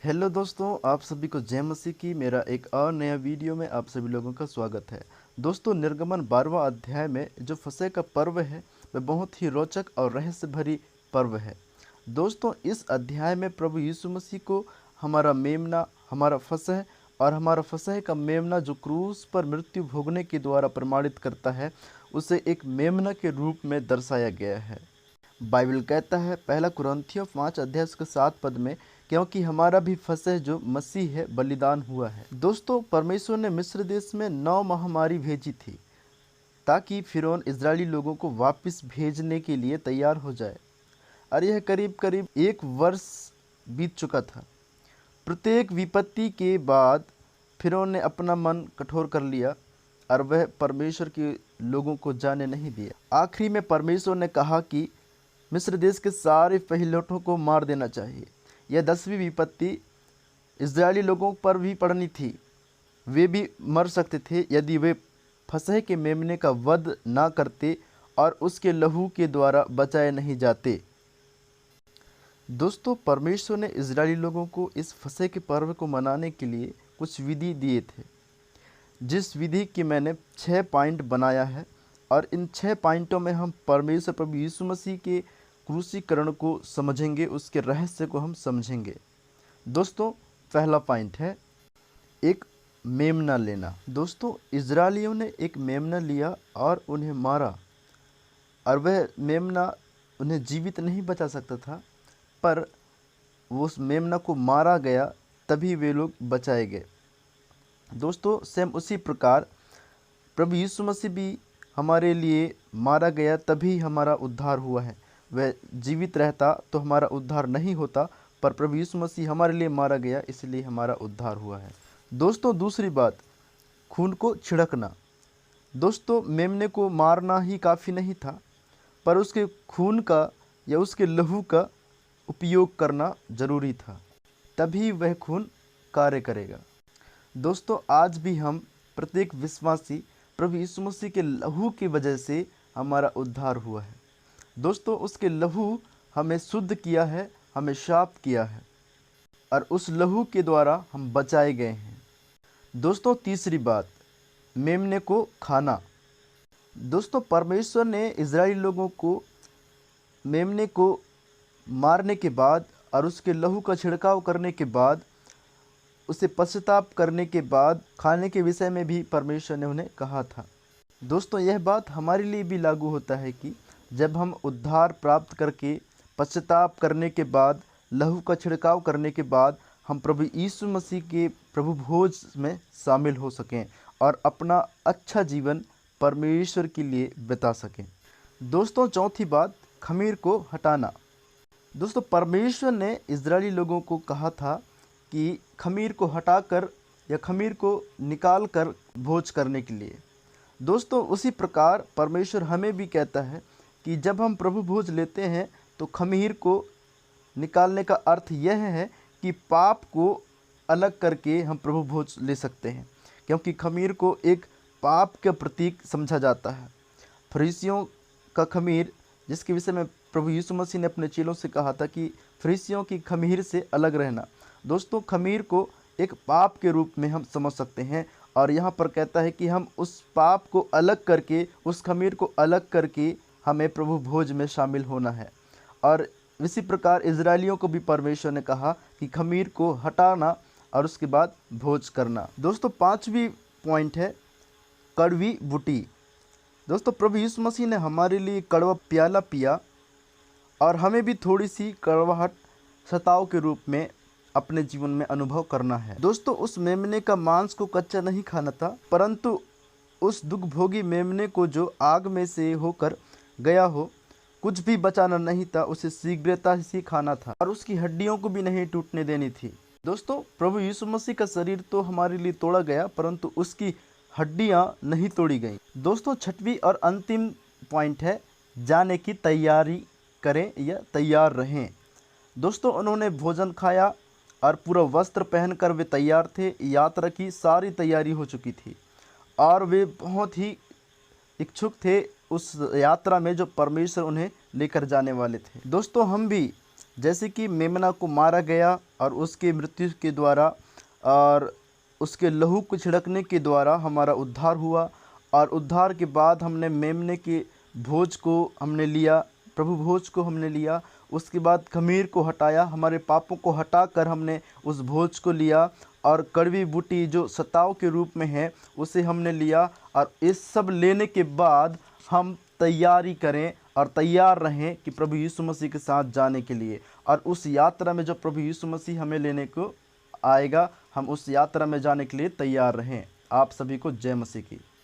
Hello दोस्तों, आप सभी को जय मसीह की। मेरा एक और नया वीडियो में आप सभी लोगों का स्वागत है। दोस्तों, निर्गमन 12वां अध्याय में जो फसह का पर्व है वह बहुत ही रोचक और रहस्य भरी पर्व है। दोस्तों, इस अध्याय में प्रभु यीशु मसीह को हमारा मेमना, हमारा फसह और हमारा फसह का मेमना जो क्रूस पर मृत्यु भोगने के द्वारा प्रमाणित करता है, उसे एक मेमना के रूप में दर्शाया गया है। बाइबल कहता है पहला कुरिन्थियों 5 अध्याय के 7 पद में, क्योंकि हमारा भी फसह जो मसीह है बलिदान हुआ है। दोस्तों, परमेश्वर ने मिस्र देश में 9 महामारी भेजी थी ताकि फिरौन इजरायली लोगों को वापस भेजने के लिए तैयार हो जाए, और यह करीब करीब 1 वर्ष बीत चुका था। प्रत्येक विपत्ति के बाद फिरौन ने अपना मन कठोर कर लिया और वह परमेश्वर के लोगों को जाने नहीं दिया। आखिरी में परमेश्वर ने कहा कि मिस्र देश के सारे पहिलौठों को मार देना चाहिए। यह 10वीं विपत्ति इजरायली लोगों पर भी पड़नी थी। वे भी मर सकते थे यदि वे फसह के मेमने का वध ना करते और उसके लहू के द्वारा बचाए नहीं जाते। दोस्तों, परमेश्वर ने इजरायली लोगों को इस फसह के पर्व को मनाने के लिए कुछ विधि दिए थे, जिस विधि की मैंने 6 पॉइंट बनाया है, और इन 6 पॉइंटों में हम परमेश्वर प्रभु यीशु मसीह के क्रूसीकरण को समझेंगे, उसके रहस्य को हम समझेंगे। दोस्तों, पहला पॉइंट है एक मेमना लेना। दोस्तों, इजरायलियों ने एक मेमना लिया और उन्हें मारा, और वह मेमना उन्हें जीवित नहीं बचा सकता था, पर वो उस मेमना को मारा गया तभी वे लोग बचाए गए। दोस्तों, सेम उसी प्रकार प्रभु यीशु मसीह भी हमारे लिए मारा गया तभी हमारा उद्धार हुआ है। वह जीवित रहता तो हमारा उद्धार नहीं होता, पर प्रभु यीशु मसीह हमारे लिए मारा गया, इसलिए हमारा उद्धार हुआ है। दोस्तों, दूसरी बात, खून को छिड़कना। दोस्तों, मेमने को मारना ही काफ़ी नहीं था, पर उसके खून का या उसके लहू का उपयोग करना ज़रूरी था, तभी वह खून कार्य करेगा। दोस्तों, आज भी हम प्रत्येक विश्वासी प्रभु यीशु मसीह के लहू की वजह से हमारा उद्धार हुआ है। दोस्तों, उसके लहू हमें शुद्ध किया है, हमें साफ किया है, और उस लहू के द्वारा हम बचाए गए हैं। दोस्तों, तीसरी बात, मेमने को खाना। दोस्तों, परमेश्वर ने इजरायली लोगों को मेमने को मारने के बाद और उसके लहू का छिड़काव करने के बाद, उसे पश्चाताप करने के बाद खाने के विषय में भी परमेश्वर ने उन्हें कहा था। दोस्तों, यह बात हमारे लिए भी लागू होता है कि जब हम उद्धार प्राप्त करके पश्चाताप करने के बाद, लहू का छिड़काव करने के बाद, हम प्रभु यीशु मसीह के प्रभु भोज में शामिल हो सकें और अपना अच्छा जीवन परमेश्वर के लिए बिता सकें। दोस्तों, चौथी बात, खमीर को हटाना। दोस्तों, परमेश्वर ने इजरायली लोगों को कहा था कि खमीर को हटाकर या खमीर को निकाल कर भोज करने के लिए। दोस्तों, उसी प्रकार परमेश्वर हमें भी कहता है कि जब हम प्रभु भोज लेते हैं तो खमीर को निकालने का अर्थ यह है कि पाप को अलग करके हम प्रभु भोज ले सकते हैं, क्योंकि खमीर को एक पाप का प्रतीक समझा जाता है। फरीसियों का खमीर, जिसके विषय में प्रभु यीशु मसीह ने अपने चेलों से कहा था कि फरीसियों की खमीर से अलग रहना। दोस्तों, खमीर को एक पाप के रूप में हम समझ सकते हैं, और यहाँ पर कहता है कि हम उस पाप को अलग करके, उस खमीर को अलग करके हमें प्रभु भोज में शामिल होना है। और इसी प्रकार इजरायलियों को भी परमेश्वर ने कहा कि खमीर को हटाना और उसके बाद भोज करना। दोस्तों, पांचवी पॉइंट है कड़वी बूटी। दोस्तों, प्रभु यीशु मसीह ने हमारे लिए कड़वा प्याला पिया, और हमें भी थोड़ी सी कड़वाहट सताव के रूप में अपने जीवन में अनुभव करना है। दोस्तों, उस मेमने का मांस को कच्चा नहीं खाना था, परंतु उस दुखभोगी मेमने को जो आग में से होकर गया हो, कुछ भी बचाना नहीं था, उसे शीघ्रता से खाना था, और उसकी हड्डियों को भी नहीं टूटने देनी थी। दोस्तों, प्रभु यीशु मसीह का शरीर तो हमारे लिए तोड़ा गया, परंतु उसकी हड्डियां नहीं तोड़ी गई। दोस्तों, छठवीं और अंतिम पॉइंट है जाने की तैयारी करें या तैयार रहें। दोस्तों, उन्होंने भोजन खाया और पूरा वस्त्र पहनकर वे तैयार थे। यात्रा की सारी तैयारी हो चुकी थी और वे बहुत ही इच्छुक थे उस यात्रा में जो परमेश्वर उन्हें लेकर जाने वाले थे। दोस्तों, हम भी जैसे कि मेमना को मारा गया और उसके मृत्यु के द्वारा और उसके लहू को छिड़कने के द्वारा हमारा उद्धार हुआ, और उद्धार के बाद हमने मेमने के भोज को हमने लिया, प्रभु भोज को हमने लिया। उसके बाद खमीर को हटाया, हमारे पापों को हटाकर हमने उस भोज को लिया, और कड़वी बूटी जो सताव के रूप में है उसे हमने लिया। और इस सब लेने के बाद हम तैयारी करें और तैयार रहें कि प्रभु यीशु मसीह के साथ जाने के लिए। और उस यात्रा में जो प्रभु यीशु मसीह हमें लेने को आएगा, हम उस यात्रा में जाने के लिए तैयार रहें। आप सभी को जय मसीह की।